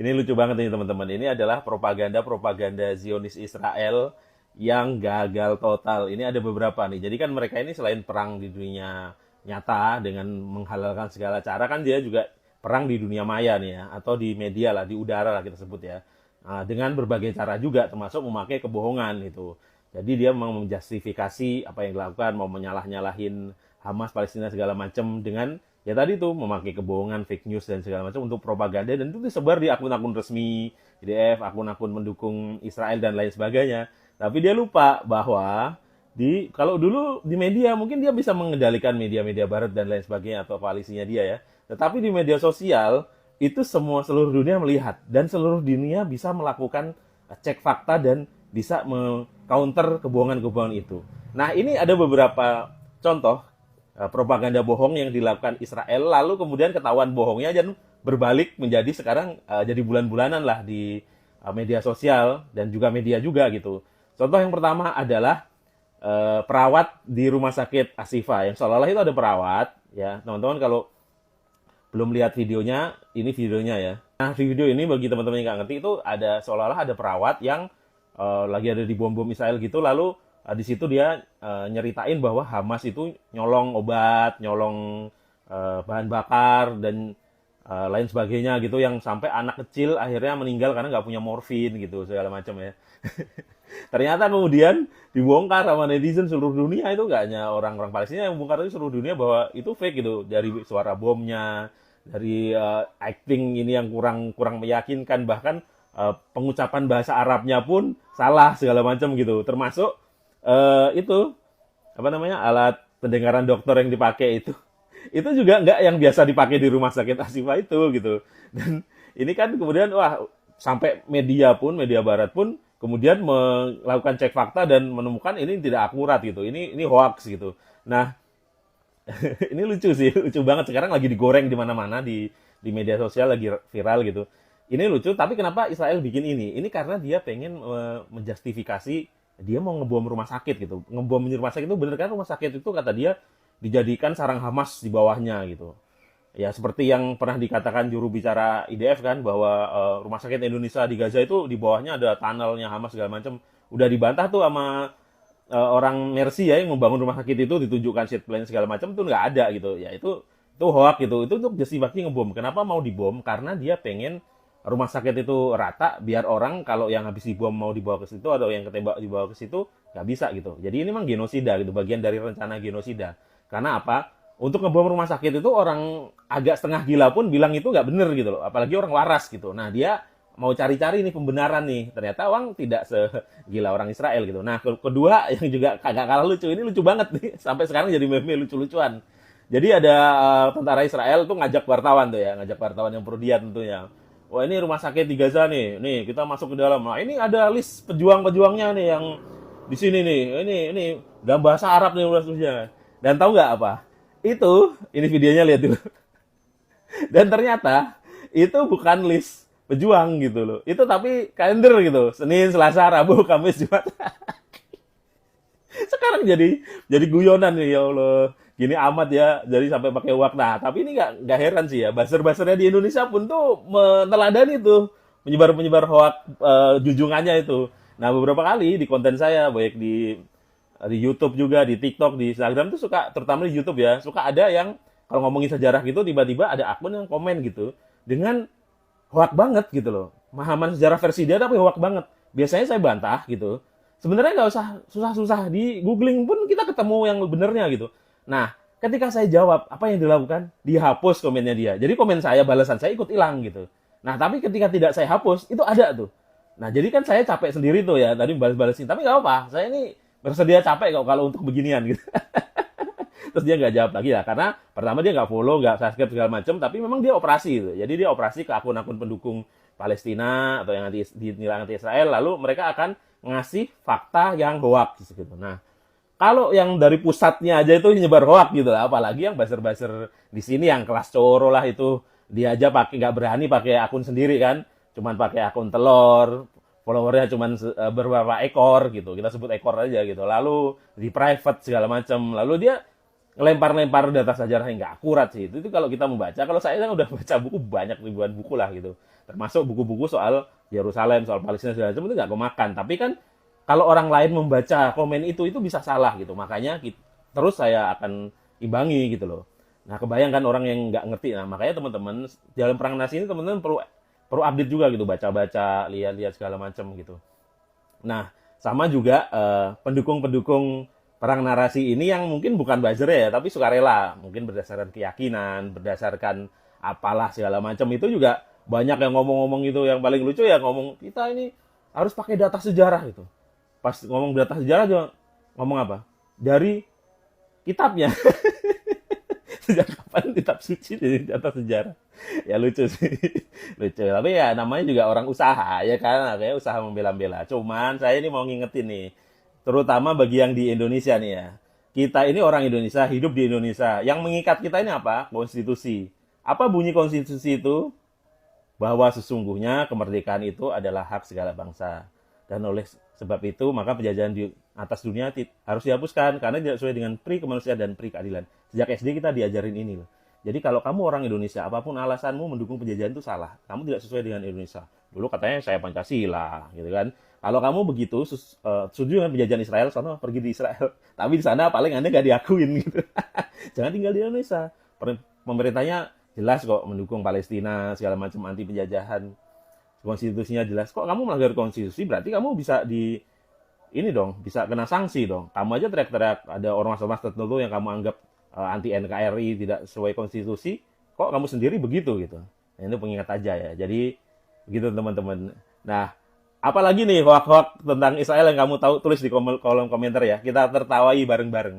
Ini lucu banget nih teman-teman. Ini adalah propaganda Zionis Israel yang gagal total. Ini ada beberapa nih. Jadi kan mereka ini selain perang di dunia nyata dengan menghalalkan segala cara, kan dia juga perang di dunia maya nih ya, atau di media lah, di udara lah kita sebut ya. Nah, dengan berbagai cara juga, termasuk memakai kebohongan itu. Jadi dia mau menjustifikasi apa yang dilakukan, mau menyalah-nyalahin Hamas, Palestina segala macam dengan ya tadi tuh memakai kebohongan, fake news dan segala macam untuk propaganda, dan itu disebar di akun-akun resmi IDF, akun-akun mendukung Israel dan lain sebagainya. Tapi dia lupa bahwa kalau dulu di media mungkin dia bisa mengendalikan media-media barat dan lain sebagainya atau koalisinya dia ya. Tetapi di media sosial itu seluruh dunia melihat dan seluruh dunia bisa melakukan cek fakta dan bisa meng-counter kebohongan-kebohongan itu. Nah, ini ada beberapa contoh propaganda bohong yang dilakukan Israel, lalu kemudian ketahuan bohongnya dan berbalik menjadi sekarang jadi bulan-bulanan lah di media sosial dan juga media juga gitu. Contoh yang pertama adalah perawat di rumah sakit Ashifa yang seolah-olah itu ada perawat ya teman-teman. Kalau belum lihat videonya, ini videonya ya. Nah, di video ini bagi teman-teman yang nggak ngerti, itu ada seolah-olah ada perawat yang lagi ada di bom-bom Israel gitu, lalu di situ dia nyeritain bahwa Hamas itu nyolong obat, nyolong bahan bakar dan lain sebagainya gitu, yang sampai anak kecil akhirnya meninggal karena nggak punya morfin gitu segala macam ya. Ternyata kemudian dibongkar sama netizen seluruh dunia, itu nggak hanya orang-orang Palestina yang bongkar, itu seluruh dunia bahwa itu fake gitu, dari suara bomnya, dari acting ini yang kurang meyakinkan, bahkan pengucapan bahasa Arabnya pun salah segala macam gitu, termasuk itu apa namanya, alat pendengaran dokter yang dipakai itu juga nggak yang biasa dipakai di rumah sakit Ashifa itu gitu. Dan ini kan kemudian wah, sampai media barat pun kemudian melakukan cek fakta dan menemukan ini tidak akurat gitu, ini hoax gitu. Nah, ini lucu sih, lucu banget, sekarang lagi digoreng di mana-mana di media sosial, lagi viral gitu. Ini lucu, tapi kenapa Israel bikin ini? Ini karena dia pengen menjustifikasi dia mau ngebom rumah sakit gitu. Ngebom di rumah sakit itu bener kan, rumah sakit itu kata dia dijadikan sarang Hamas di bawahnya gitu. Ya seperti yang pernah dikatakan juru bicara IDF kan, bahwa rumah sakit Indonesia di Gaza itu di bawahnya ada tunnelnya Hamas segala macam. Udah dibantah tuh sama orang Mercy ya, yang membangun rumah sakit itu, ditunjukkan sheet plan segala macam tuh nggak ada gitu. Ya itu hoax gitu. Itu untuk justifikasi ngebom. Kenapa mau dibom? Karena dia pengen rumah sakit itu rata, biar orang kalau yang habis dibom mau dibawa ke situ atau yang ketembak dibawa ke situ nggak bisa gitu. Jadi ini memang genosida gitu, bagian dari rencana genosida. Karena apa? Untuk ngebom rumah sakit itu orang agak setengah gila pun bilang itu nggak bener gitu loh, apalagi orang waras gitu. Nah, dia mau cari-cari nih pembenaran nih, ternyata orang tidak segila orang Israel gitu. Nah, kedua yang juga kagak kalah lucu, ini lucu banget nih, sampai sekarang jadi meme lucu-lucuan. Jadi ada tentara Israel tuh ngajak wartawan tuh ya, ngajak wartawan yang pro dia tentunya. Wah, ini rumah sakit di Gaza nih kita masuk ke dalam. Nah, ini ada list pejuang-pejuangnya nih yang di sini nih, ini dalam bahasa Arab nih tulisnya. Dan tahu nggak apa? Ini videonya, lihat dulu. Dan ternyata itu bukan list pejuang gitu loh. Itu tapi kalender gitu. Senin, Selasa, Rabu, Kamis, Jumat. Sekarang jadi guyonan nih, ya Allah. Gini amat ya, jadi sampai pakai wak. Nah, tapi ini nggak heran sih ya. Buzzer-buzzernya di Indonesia pun tuh meneladani tuh penyebar-penyebar hoak junjungannya itu. Nah, beberapa kali di konten saya, baik di YouTube juga, di TikTok, di Instagram tuh suka, terutama di YouTube ya, suka ada yang kalau ngomongin sejarah gitu, tiba-tiba ada akun yang komen gitu dengan hoak banget gitu loh. Pemahaman sejarah versi dia tapi hoak banget. Biasanya saya bantah gitu. Sebenarnya nggak usah susah-susah, di googling pun kita ketemu yang benernya gitu. Nah, ketika saya jawab, apa yang dilakukan? Dihapus komennya dia. Jadi komen saya, balasan saya ikut hilang gitu. Nah, tapi ketika tidak saya hapus, itu ada tuh. Nah, jadi kan saya capek sendiri tuh ya, tadi balas-balasin. Tapi nggak apa-apa, saya ini bersedia capek kok kalau untuk beginian gitu. Terus dia nggak jawab lagi ya, karena pertama dia nggak follow, nggak subscribe segala macam, tapi memang dia operasi gitu. Jadi dia operasi ke akun-akun pendukung Palestina atau yang dinilai anti Israel, lalu mereka akan ngasih fakta yang hoax gitu. Nah, kalau yang dari pusatnya aja itu nyebar hoax gitu lah, apalagi yang buzzer-buzzer di sini yang kelas coro lah itu, dia aja pakai, nggak berani pakai akun sendiri kan, cuman pakai akun telur, followernya cuman beberapa ekor gitu, kita sebut ekor aja gitu, lalu di private segala macam, lalu dia ngelempar-lempar data sejarah yang nggak akurat sih. Itu kalau kita membaca, kalau saya kan udah baca buku banyak ribuan buku lah gitu. Termasuk buku-buku soal Yerusalem, soal Palestina segala macam itu nggak kemakan. Tapi kan kalau orang lain membaca komen itu bisa salah gitu. Makanya terus saya akan imbangi gitu loh. Nah, kebayangkan orang yang nggak ngerti. Nah, makanya teman-teman dalam perang nasi ini teman-teman perlu perlu update juga gitu, baca-baca, lihat-lihat segala macam gitu. Nah, sama juga pendukung-pendukung perang narasi ini yang mungkin bukan buzzer ya, tapi sukarela, mungkin berdasarkan keyakinan, berdasarkan apalah segala macam itu juga banyak yang ngomong-ngomong gitu. Yang paling lucu ya ngomong kita ini harus pakai data sejarah gitu. Pas ngomong data sejarah juga ngomong apa? Dari kitabnya. Sejak kapan kitab suci jadi data sejarah? Ya lucu sih. Lucu. Tapi ya namanya juga orang usaha ya kan, kayak usaha membela-bela. Cuman saya ini mau ngingetin nih, terutama bagi yang di Indonesia nih ya. Kita ini orang Indonesia, hidup di Indonesia. Yang mengikat kita ini apa? Konstitusi. Apa bunyi konstitusi itu? Bahwa sesungguhnya kemerdekaan itu adalah hak segala bangsa. Dan oleh sebab itu, maka penjajahan di atas dunia harus dihapuskan karena tidak sesuai dengan pri kemanusiaan dan pri keadilan. Sejak SD kita diajarin ini loh. Jadi kalau kamu orang Indonesia, apapun alasanmu mendukung penjajahan itu salah. Kamu tidak sesuai dengan Indonesia. Dulu katanya saya Pancasila, gitu kan. Kalau kamu begitu, setuju dengan penjajahan Israel, sana pergi di Israel. Tapi di sana paling Anda nggak diakuin gitu. Jangan tinggal di Indonesia. Pemerintahnya jelas kok mendukung Palestina, segala macam anti penjajahan. Konstitusinya jelas. Kok kamu melanggar konstitusi, berarti kamu bisa ini dong, bisa kena sanksi dong. Kamu aja teriak-teriak ada ormas-ormas tertentu yang kamu anggap anti NKRI, tidak sesuai konstitusi, kok kamu sendiri begitu gitu. Nah, itu pengingat aja ya. Jadi begitu teman-teman. Nah, apalagi nih hoak-hoak tentang Israel yang kamu tahu, tulis di kolom komentar ya. Kita tertawai bareng-bareng.